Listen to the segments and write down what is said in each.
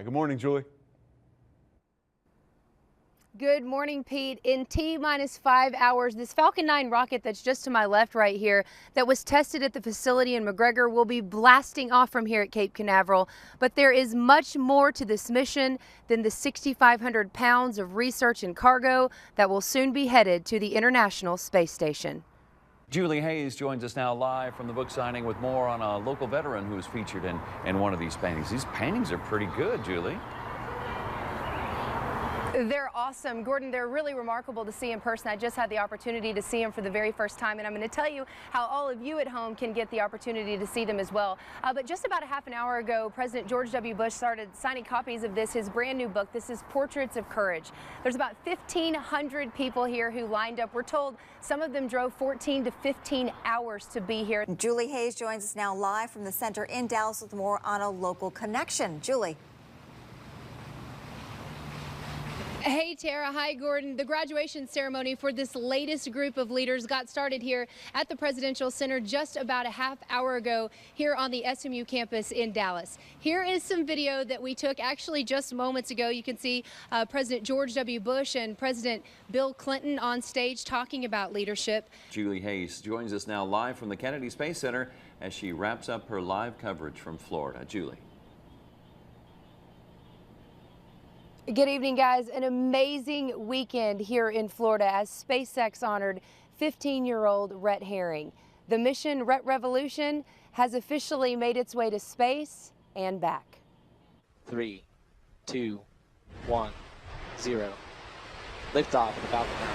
Good morning, Julie. Good morning, Pete. In T-minus 5 hours, this Falcon 9 rocket that's just to my left right here that was tested at the facility in McGregor will be blasting off from here at Cape Canaveral. But there is much more to this mission than the 6,500 pounds of research and cargo that will soon be headed to the International Space Station. Julie Hayes joins us now live from the book signing with more on a local veteran who's featured in one of these paintings. These paintings are pretty good, Julie. They're awesome, Gordon. They're really remarkable to see in person. I just had the opportunity to see them for the very first time, and I'm going to tell you how all of you at home can get the opportunity to see them as well. But just about a half an hour ago, President George W. Bush started signing copies of his brand new book. This is Portraits of Courage. There's about 1,500 people here who lined up. We're told some of them drove 14 to 15 hours to be here. Julie Hayes joins us now live from the center in Dallas with more on a local connection. Julie. Hey, Tara. Hi, Gordon. The graduation ceremony for this latest group of leaders got started here at the Presidential Center just about a half hour ago here on the SMU campus in Dallas. Here is some video that we took actually just moments ago. You can see President George W. Bush and President Bill Clinton on stage talking about leadership. Julie Hayes joins us now live from the Kennedy Space Center as she wraps up her live coverage from Florida. Julie. Good evening, guys. An amazing weekend here in Florida as SpaceX honored 15-year-old Rhett Herring. The mission Rhett Revolution has officially made its way to space and back. 3, 2, 1, 0. Liftoff of the Falcon 9.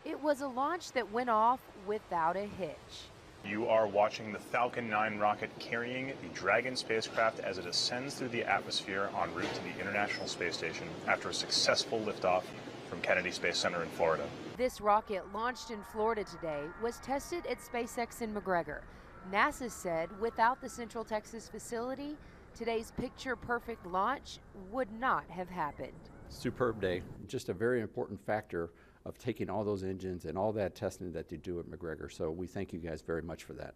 It was a launch that went off without a hitch. You are watching the Falcon 9 rocket carrying the Dragon spacecraft as it ascends through the atmosphere en route to the International Space Station after a successful liftoff from Kennedy Space Center in Florida. This rocket, launched in Florida today, was tested at SpaceX in McGregor. NASA said without the Central Texas facility, today's picture-perfect launch would not have happened. Superb day, just a very important factor of taking all those engines and all that testing that they do at McGregor. So we thank you guys very much for that.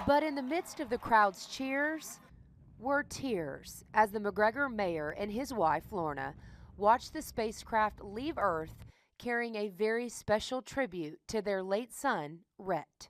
But in the midst of the crowd's cheers were tears as the McGregor mayor and his wife, Lorna, watched the spacecraft leave Earth carrying a very special tribute to their late son, Rhett.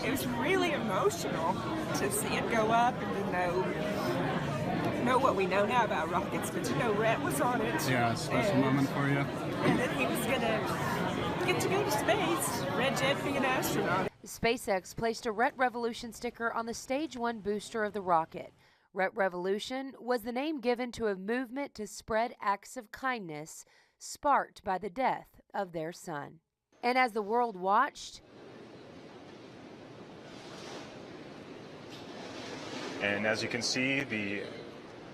It was really emotional to see it go up and to know what we know now about rockets, but to know Rhett was on it. Yeah, a special moment for you. And that he was going to get to go to space, Red Jet being an astronaut. SpaceX placed a Rhett Revolution sticker on the Stage 1 booster of the rocket. Rhett Revolution was the name given to a movement to spread acts of kindness sparked by the death of their son. And as the world watched, And as you can see, the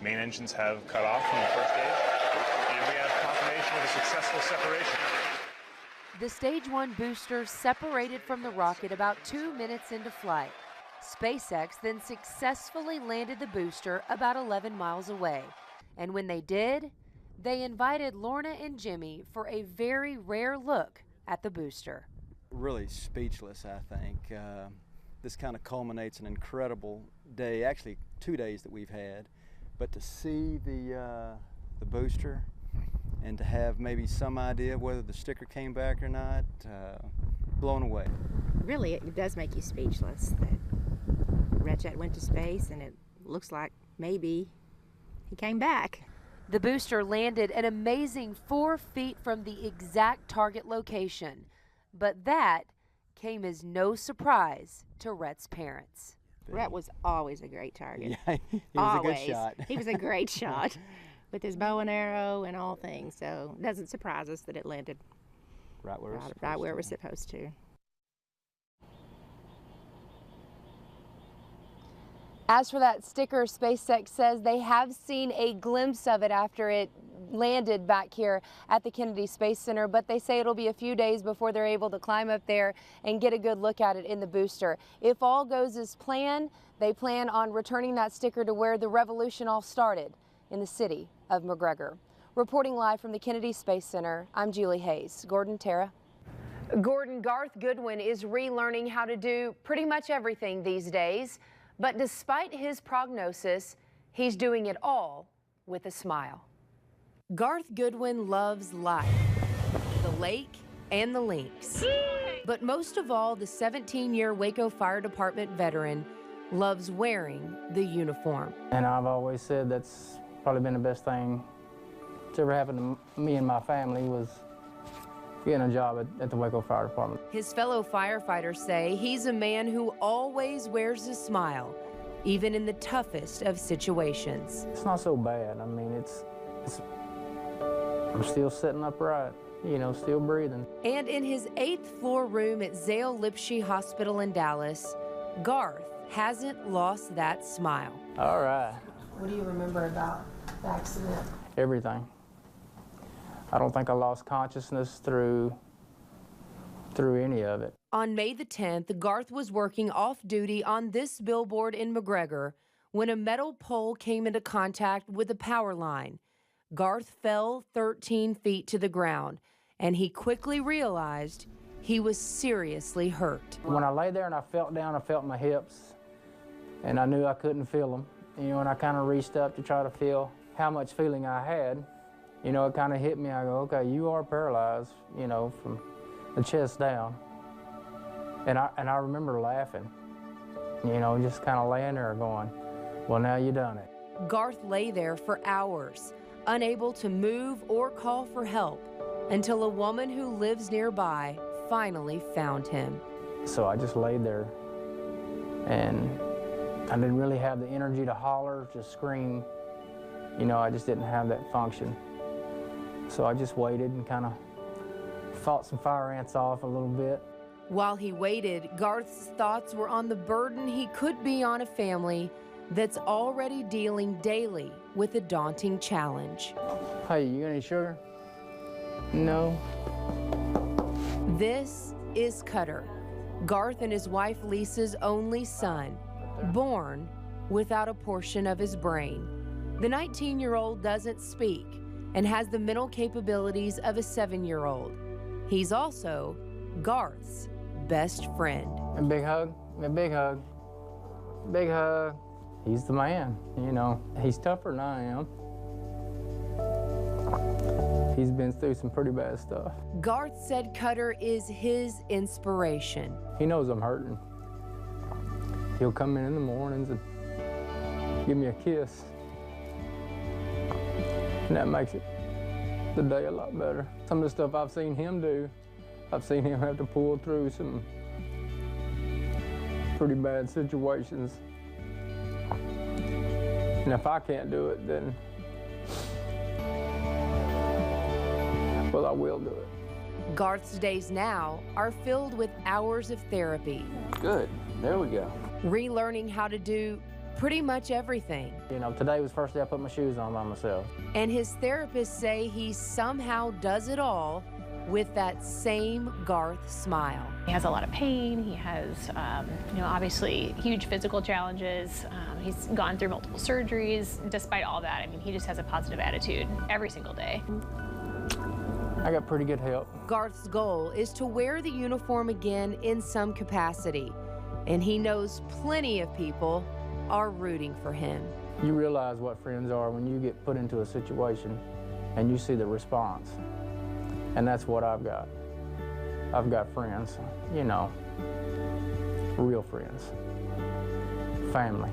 main engines have cut off from the first stage, and we have confirmation of a successful separation. the Stage 1 booster separated from the rocket about 2 minutes into flight. SpaceX then successfully landed the booster about 11 miles away. And when they did, they invited Lorna and Jimmy for a very rare look at the booster. Really speechless, I think. This kind of culminates an incredible day, actually 2 days that we've had. But to see the booster and to have maybe some idea of whether the sticker came back or not, blown away. Really, it does make you speechless that Red Jet went to space and it looks like maybe he came back. The booster landed an amazing 4 feet from the exact target location, but that came as no surprise to Rhett's parents. Rhett was always a great target. Yeah, he was always. a good shot. He was a great shot with his bow and arrow and all things, so it doesn't surprise us that it landed right where it was supposed to. As for that sticker, SpaceX says they have seen a glimpse of it after it landed back here at the Kennedy Space Center, but they say it'll be a few days before they're able to climb up there and get a good look at it in the booster. If all goes as planned, they plan on returning that sticker to where the revolution all started, in the city of McGregor. Reporting live from the Kennedy Space Center, I'm Julie Hayes. Gordon, Tara. Gordon, Garth Goodwin is relearning how to do pretty much everything these days, But despite his prognosis, he's doing it all with a smile. Garth Goodwin loves life, the lake, and the links. But most of all, the 17-year Waco Fire Department veteran loves wearing the uniform. And I've always said that's probably been the best thing that's ever happened to me and my family was getting a job at the Waco Fire Department. His fellow firefighters say he's a man who always wears a smile, even in the toughest of situations. It's not so bad. I mean, I'm still sitting upright, you know, still breathing. And in his 8th floor room at Zale Lipshe Hospital in Dallas, Garth hasn't lost that smile. All right. What do you remember about the accident? Everything. I don't think I lost consciousness through any of it. On May the 10th, Garth was working off-duty on this billboard in McGregor when a metal pole came into contact with a power line. Garth fell 13 feet to the ground, and he quickly realized he was seriously hurt. When I lay there and I felt down, I felt my hips, and I knew I couldn't feel them. You know, and I kind of reached up to try to feel how much feeling I had. You know, it kind of hit me. I go, okay, you are paralyzed, you know, from the chest down. And I remember laughing, you know, just kind of laying there going, well, now you done it. Garth lay there for hours, unable to move or call for help, until a woman who lives nearby finally found him. So I just laid there, and I didn't really have the energy to holler, to scream. You know, I just didn't have that function. So I just waited and kind of fought some fire ants off a little bit. While he waited, Garth's thoughts were on the burden he could be on a family that's already dealing daily with a daunting challenge. Hey, you got any sugar? No. This is Cutter, Garth and his wife Lisa's only son, born without a portion of his brain. The 19-year-old doesn't speak and has the mental capabilities of a 7-year-old. He's also Garth's best friend. A big hug, a big hug, big hug. He's the man, you know. He's tougher than I am. He's been through some pretty bad stuff. Garth said Cutter is his inspiration. He knows I'm hurting. He'll come in the mornings and give me a kiss. And that makes it the day a lot better. Some of the stuff I've seen him do, I've seen him have to pull through some pretty bad situations. And if I can't do it, then, well, I will do it. Garth's days now are filled with hours of therapy. Good, there we go. Relearning how to do pretty much everything. You know, today was the first day I put my shoes on by myself. And his therapists say he somehow does it all with that same Garth smile. He has a lot of pain. He has, you know, obviously huge physical challenges. He's gone through multiple surgeries. Despite all that, I mean, he just has a positive attitude every single day. I got pretty good help. Garth's goal is to wear the uniform again in some capacity, and he knows plenty of people are rooting for him. You realize what friends are when you get put into a situation and you see the response. And that's what I've got. I've got friends, you know, real friends, family.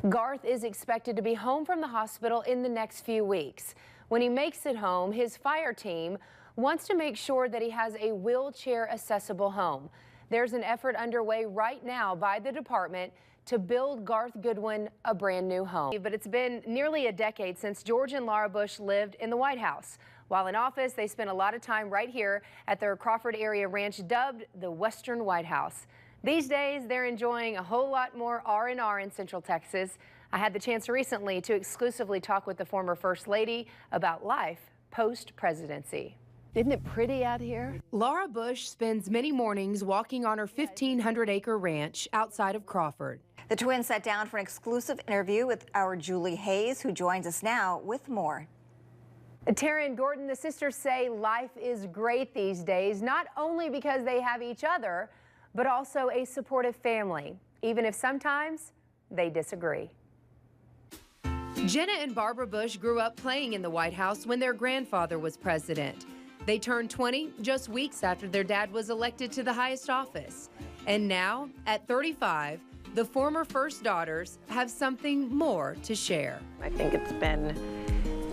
Garth is expected to be home from the hospital in the next few weeks. When he makes it home, his fire team wants to make sure that he has a wheelchair-accessible home. There's an effort underway right now by the department to build Garth Goodwin a brand new home. But it's been nearly a decade since George and Laura Bush lived in the White House. While in office, they spent a lot of time right here at their Crawford area ranch dubbed the Western White House. These days, they're enjoying a whole lot more R&R in Central Texas. I had the chance recently to exclusively talk with the former First Lady about life post-presidency. Isn't it pretty out here? Laura Bush spends many mornings walking on her 1,500-acre ranch outside of Crawford. The twins sat down for an exclusive interview with our Julie Hayes, who joins us now with more. Tara and Gordon, the sisters say life is great these days, not only because they have each other, but also a supportive family, even if sometimes they disagree. Jenna and Barbara Bush grew up playing in the White House when their grandfather was president. They turned 20 just weeks after their dad was elected to the highest office. And now, at 35, the former first daughters have something more to share. I think it's been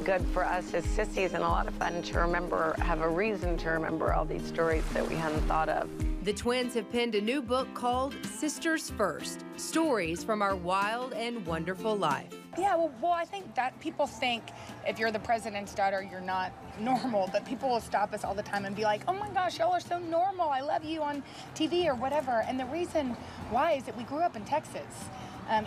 good for us as sissies and a lot of fun to remember, have a reason to remember all these stories that we hadn't thought of. The twins have penned a new book called Sisters First, Stories from Our Wild and Wonderful Life. Yeah, well, I think that people think if you're the president's daughter, you're not normal, but people will stop us all the time and be like, oh my gosh, y'all are so normal. I love you on TV or whatever. And the reason why is that we grew up in Texas.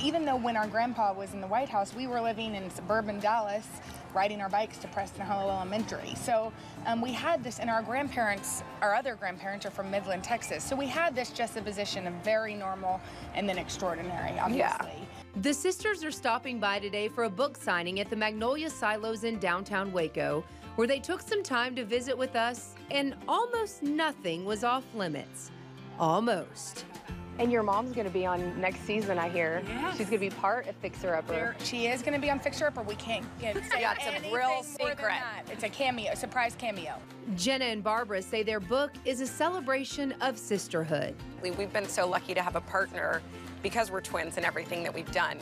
Even though when our grandpa was in the White House, we were living in suburban Dallas, riding our bikes to Preston Hollow Elementary. So we had this, and our other grandparents are from Midland, Texas. So we had this juxtaposition of very normal and then extraordinary, obviously. Yeah. The sisters are stopping by today for a book signing at the Magnolia Silos in downtown Waco, where they took some time to visit with us, and almost nothing was off limits. Almost. And your mom's going to be on next season, I hear. Yes. She's going to be part of Fixer Upper. She is going to be on Fixer Upper. We can't say Yeah, it's a anything real more than secret. that. It's a cameo, a surprise cameo. Jenna and Barbara say their book is a celebration of sisterhood. We've been so lucky to have a partner because we're twins and everything that we've done.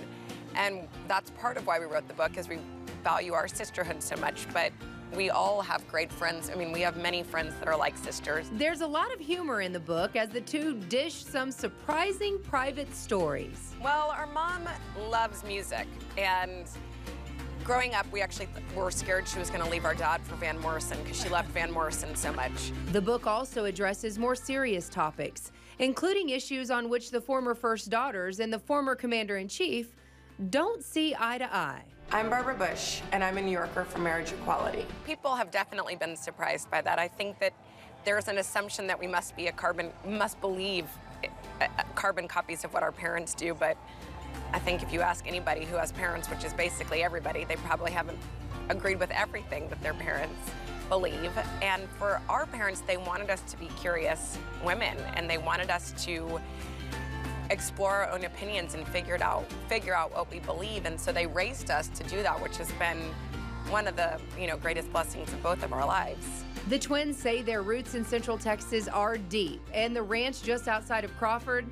And that's part of why we wrote the book, is we value our sisterhood so much. But we all have great friends. I mean, we have many friends that are like sisters. There's a lot of humor in the book as the two dish some surprising private stories. Well, our mom loves music, and growing up, we actually were scared she was going to leave our dad for Van Morrison because she loved Van Morrison so much. The book also addresses more serious topics, including issues on which the former first daughters and the former commander-in-chief don't see eye to eye. I'm Barbara Bush, and I'm a New Yorker for marriage equality. People have definitely been surprised by that. I think that there's an assumption that we must believe carbon copies of what our parents do, but I think if you ask anybody who has parents, which is basically everybody, they probably haven't agreed with everything that their parents believe. And for our parents, they wanted us to be curious women, and they wanted us to explore our own opinions and figure out what we believe. And so they raised us to do that, which has been one of the greatest blessings of both of our lives. The twins say their roots in Central Texas are deep, and the ranch just outside of Crawford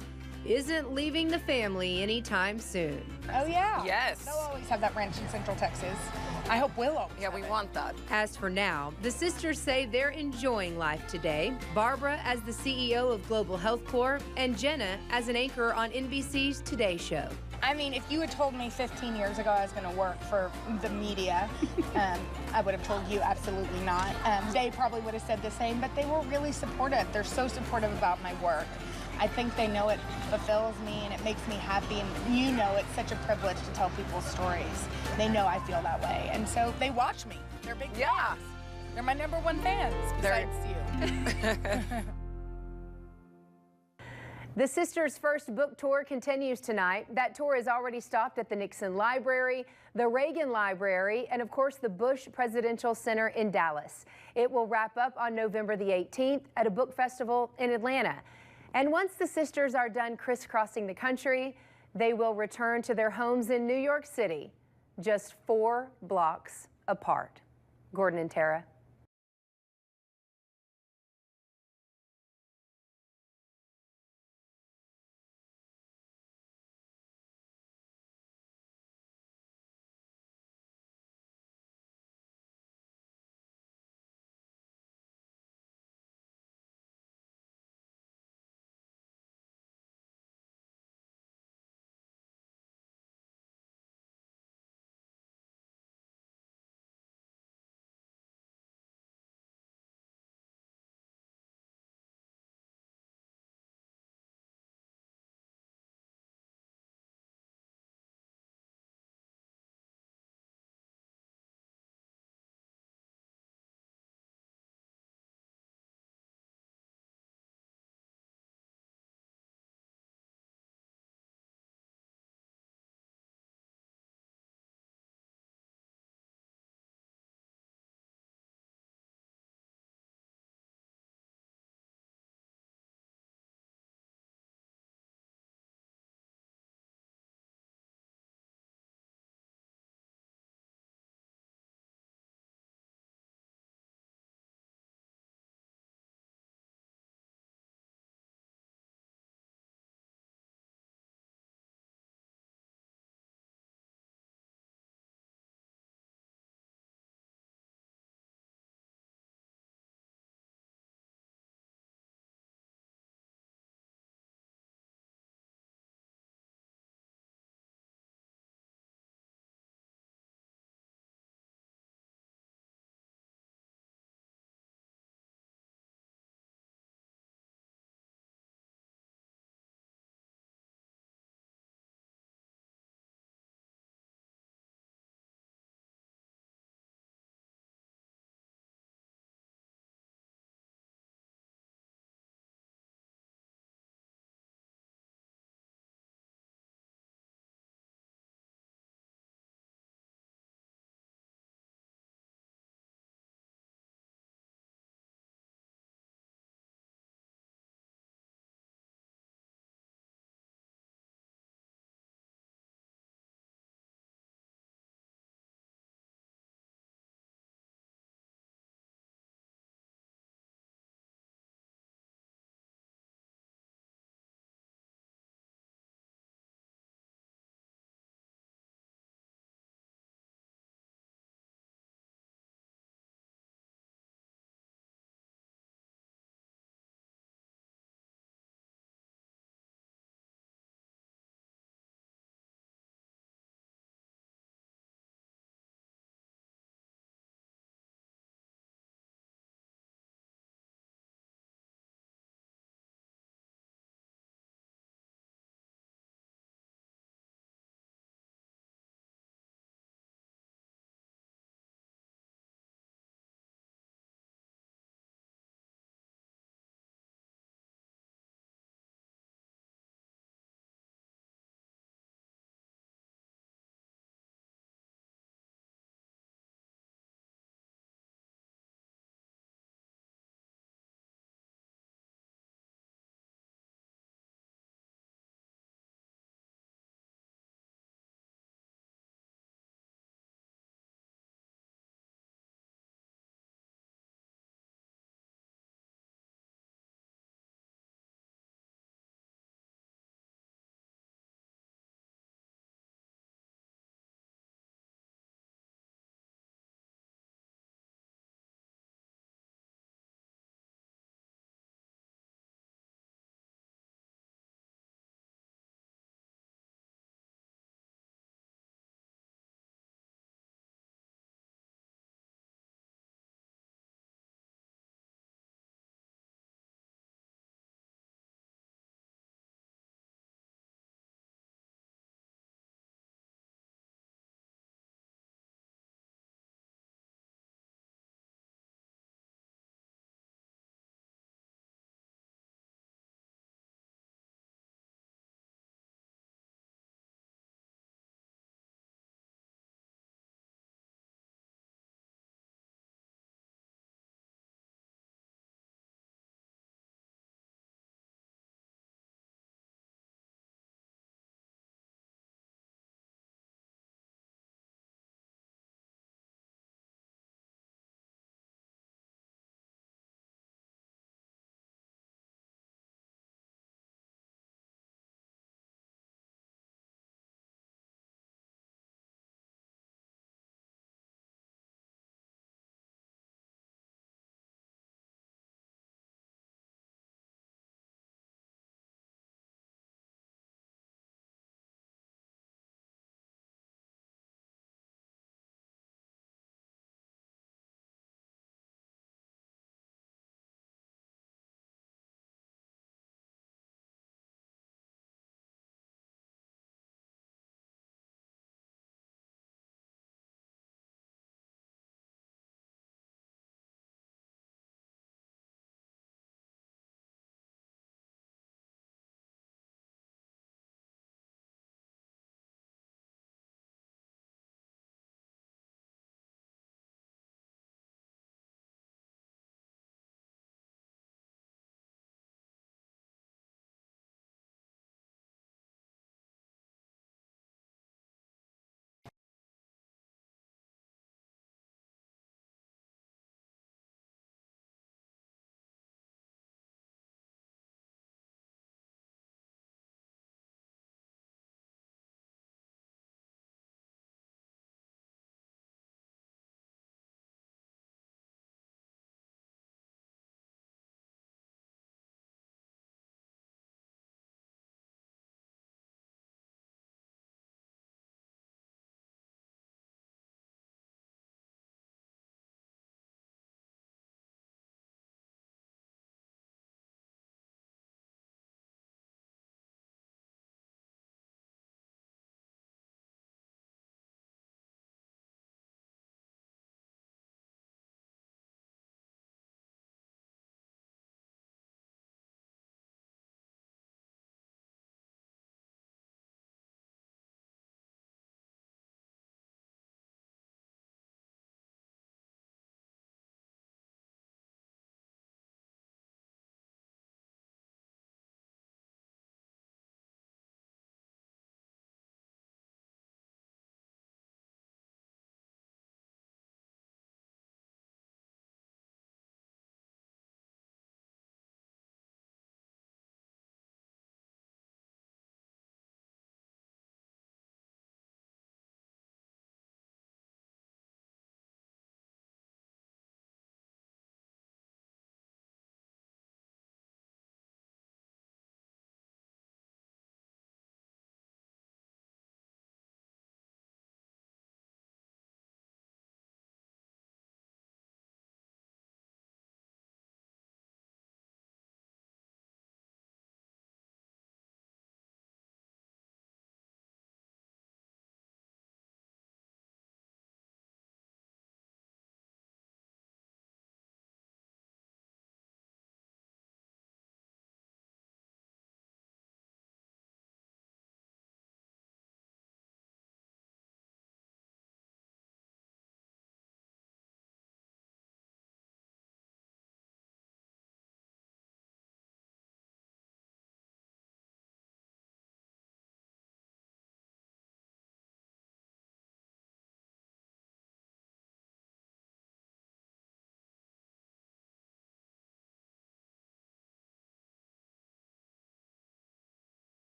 isn't leaving the family anytime soon. Oh yeah. Yes. They'll always have that ranch in Central Texas. I hope we'll always Yeah, we want that. As for now, the sisters say they're enjoying life today. Barbara as the CEO of Global Health Corps, and Jenna as an anchor on NBC's Today Show. I mean, if you had told me 15 years ago I was going to work for the media, I would have told you absolutely not. They probably would have said the same, but they were really supportive. They're so supportive about my work. I think they know it fulfills me and it makes me happy, and it's such a privilege to tell people's stories. They know I feel that way, and so they watch me. They're big fans. They're my #1 fans, besides you. The sisters' first book tour continues tonight. That tour has already stopped at the Nixon Library, the Reagan Library, and of course the Bush Presidential Center in Dallas. It will wrap up on November the 18th at a book festival in Atlanta. And once the sisters are done crisscrossing the country, they will return to their homes in New York City, just 4 blocks apart. Gordon and Tara.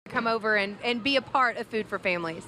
come over and be a part of Food for Families.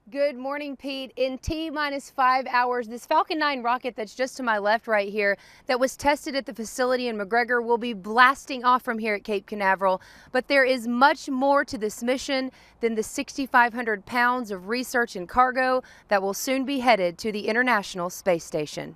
Good morning, Pete. In T-minus 5 hours, this Falcon 9 rocket that's just to my left right here that was tested at the facility in McGregor will be blasting off from here at Cape Canaveral. But there is much more to this mission than the 6,500 pounds of research and cargo that will soon be headed to the International Space Station.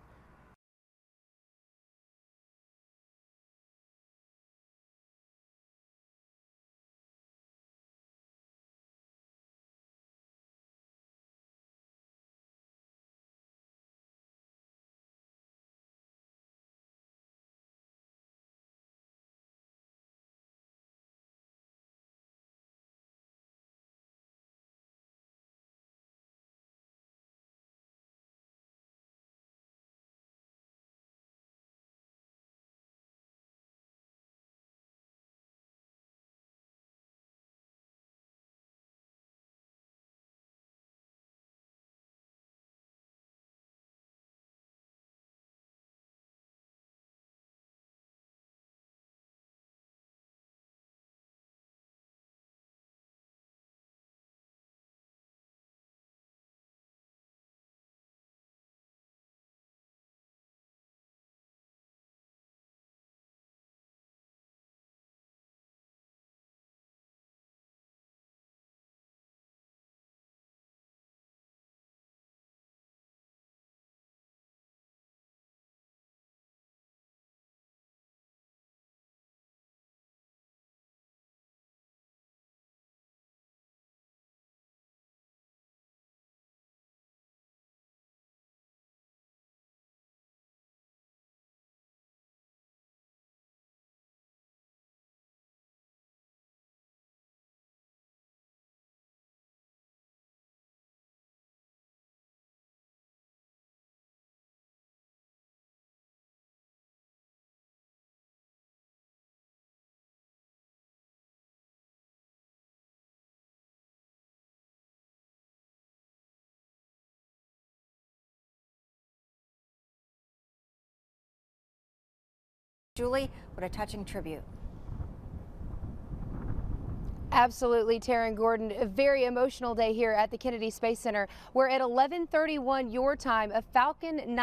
Julie, what a touching tribute. Absolutely, Taryn Gordon. A very emotional day here at the Kennedy Space Center, where at 11:31 your time, a Falcon 9